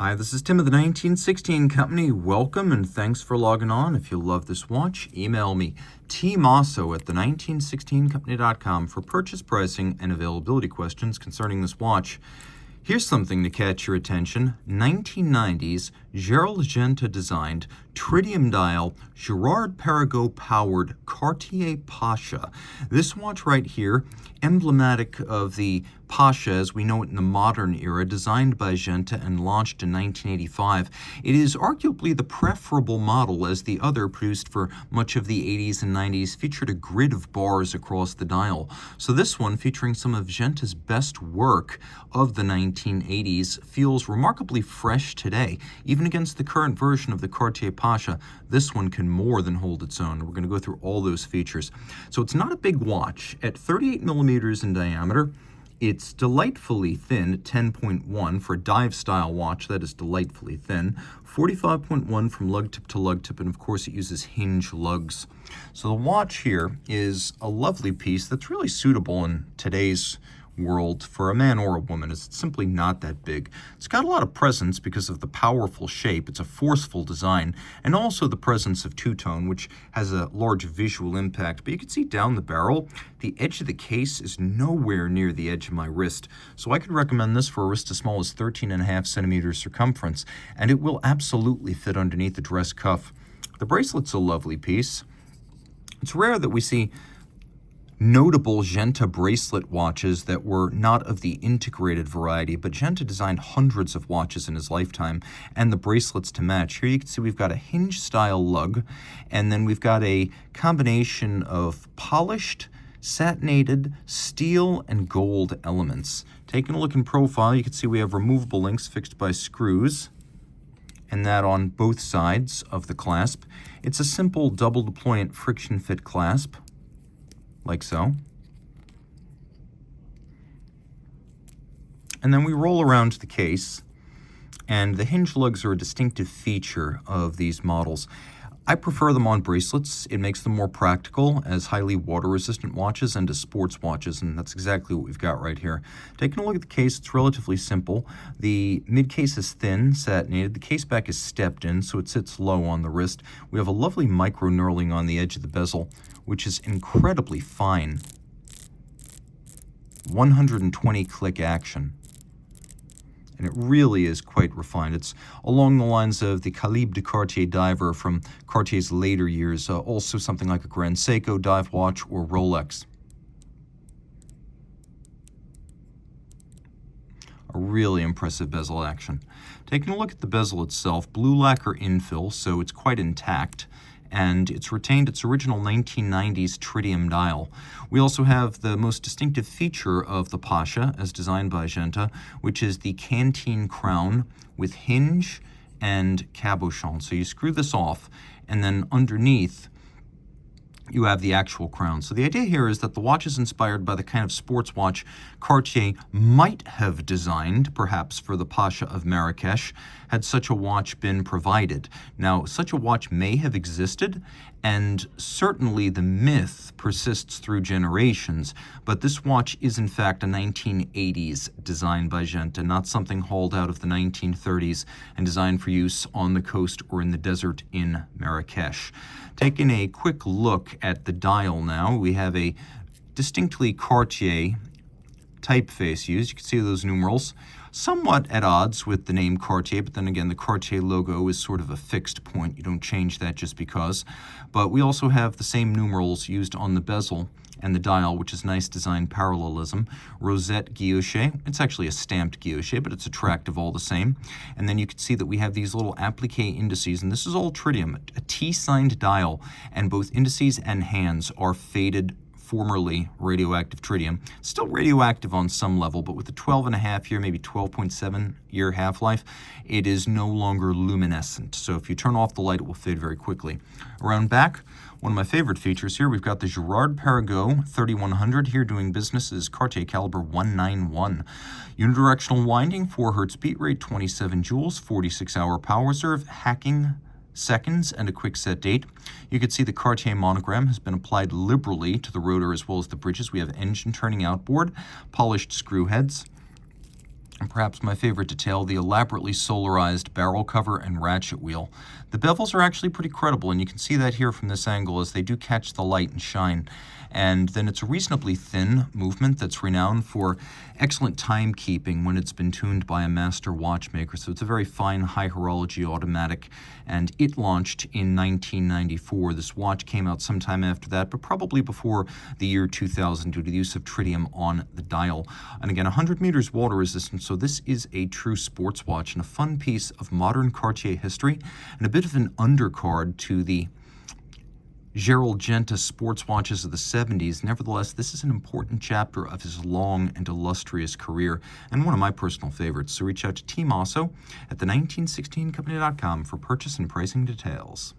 Hi, this is Tim of the 1916 Company. Welcome and thanks for logging on. If you love this watch, email me, Team Mosso at the1916company.com for purchase pricing and availability questions concerning this watch. Here's something to catch your attention. 1990s, Girard-Perregaux designed, Tritium dial, Girard-Perregaux powered Cartier Pasha. This watch right here, emblematic of the Pasha as we know it in the modern era, designed by Genta and launched in 1985. It is arguably the preferable model, as the other, produced for much of the 80s and 90s, featured a grid of bars across the dial. So this one, featuring some of Genta's best work of the 1980s, feels remarkably fresh today. Even against the current version of the Cartier Pasha, this one can more than hold its own. We're going to go through all those features. So it's not a big watch. At 38 millimeters in diameter, it's delightfully thin, 10.1 for a dive-style watch. That is delightfully thin. 45.1 from lug tip to lug tip, and of course it uses hinge lugs. So the watch here is a lovely piece that's really suitable in today's world for a man or a woman. It's simply not that big. It's got a lot of presence because of the powerful shape. It's a forceful design, and also the presence of two-tone, which has a large visual impact. But you can see down the barrel, the edge of the case is nowhere near the edge of my wrist. So I could recommend this for a wrist as small as 13.5 centimeters circumference, and it will absolutely fit underneath the dress cuff. The bracelet's a lovely piece. It's rare that we see notable Genta bracelet watches that were not of the integrated variety, but Genta designed hundreds of watches in his lifetime, and the bracelets to match. Here you can see we've got a hinge style lug, and then we've got a combination of polished, satinated steel and gold elements. Taking a look in profile, you can see we have removable links fixed by screws, and that on both sides of the clasp. It's a simple double deployant friction fit clasp, like so. And then we roll around the case, and the hinge lugs are a distinctive feature of these models. I prefer them on bracelets. It makes them more practical as highly water-resistant watches and as sports watches, and that's exactly what we've got right here. Taking a look at the case, it's relatively simple. The mid-case is thin, satinated. The case back is stepped in, so it sits low on the wrist. We have a lovely micro-knurling on the edge of the bezel, which is incredibly fine. 120 click action. And it really is quite refined. It's along the lines of the Calibre de Cartier diver from Cartier's later years, also something like a Grand Seiko dive watch or Rolex. A really impressive bezel action. Taking a look at the bezel itself, blue lacquer infill, so it's quite intact, and it's retained its original 1990s tritium dial. We also have the most distinctive feature of the Pasha, as designed by Genta, which is the Canteen crown with hinge and cabochon. So you screw this off, and then underneath you have the actual crown. So the idea here is that the watch is inspired by the kind of sports watch Cartier might have designed, perhaps for the Pasha of Marrakesh, had such a watch been provided. Now, such a watch may have existed, and certainly the myth persists through generations, but this watch is in fact a 1980s design by Genta, not something hauled out of the 1930s and designed for use on the coast or in the desert in Marrakesh. Taking a quick look at the dial now, we have a distinctly Cartier typeface used. You can see those numerals, somewhat at odds with the name Cartier, but then again, the Cartier logo is sort of a fixed point. You don't change that just because. But we also have the same numerals used on the bezel and the dial, which is nice design parallelism. Rosette guilloche. It's actually a stamped guilloche, but it's attractive all the same. And then you can see that we have these little applique indices, and this is all tritium, a T-signed dial, and both indices and hands are faded, formerly radioactive tritium. Still radioactive on some level, but with a 12.5-year, maybe 12.7-year half-life, it is no longer luminescent. So if you turn off the light, it will fade very quickly. Around back, one of my favorite features here, we've got the Girard-Perregaux 3100 here doing business as Cartier caliber 191. Unidirectional winding, 4 Hz beat rate, 27 joules, 46-hour power reserve, hacking seconds, and a quick set date. You can see the Cartier monogram has been applied liberally to the rotor as well as the bridges. We have engine turning outboard, polished screw heads, And perhaps my favorite detail, the elaborately solarized barrel cover and ratchet wheel. The bevels are actually pretty credible, and you can see that here from this angle as they do catch the light and shine. And then it's a reasonably thin movement that's renowned for excellent timekeeping when it's been tuned by a master watchmaker. So it's a very fine high horology automatic, and it launched in 1994. This watch came out sometime after that, but probably before the year 2000 due to the use of tritium on the dial. And again, 100 meters water resistant, so this is a true sports watch and a fun piece of modern Cartier history and a bit of an undercard to the Girard-Perregaux sports watches of the 70s. Nevertheless, this is an important chapter of his long and illustrious career and one of my personal favorites. So reach out to Team Mosso at the 1916company.com for purchase and pricing details.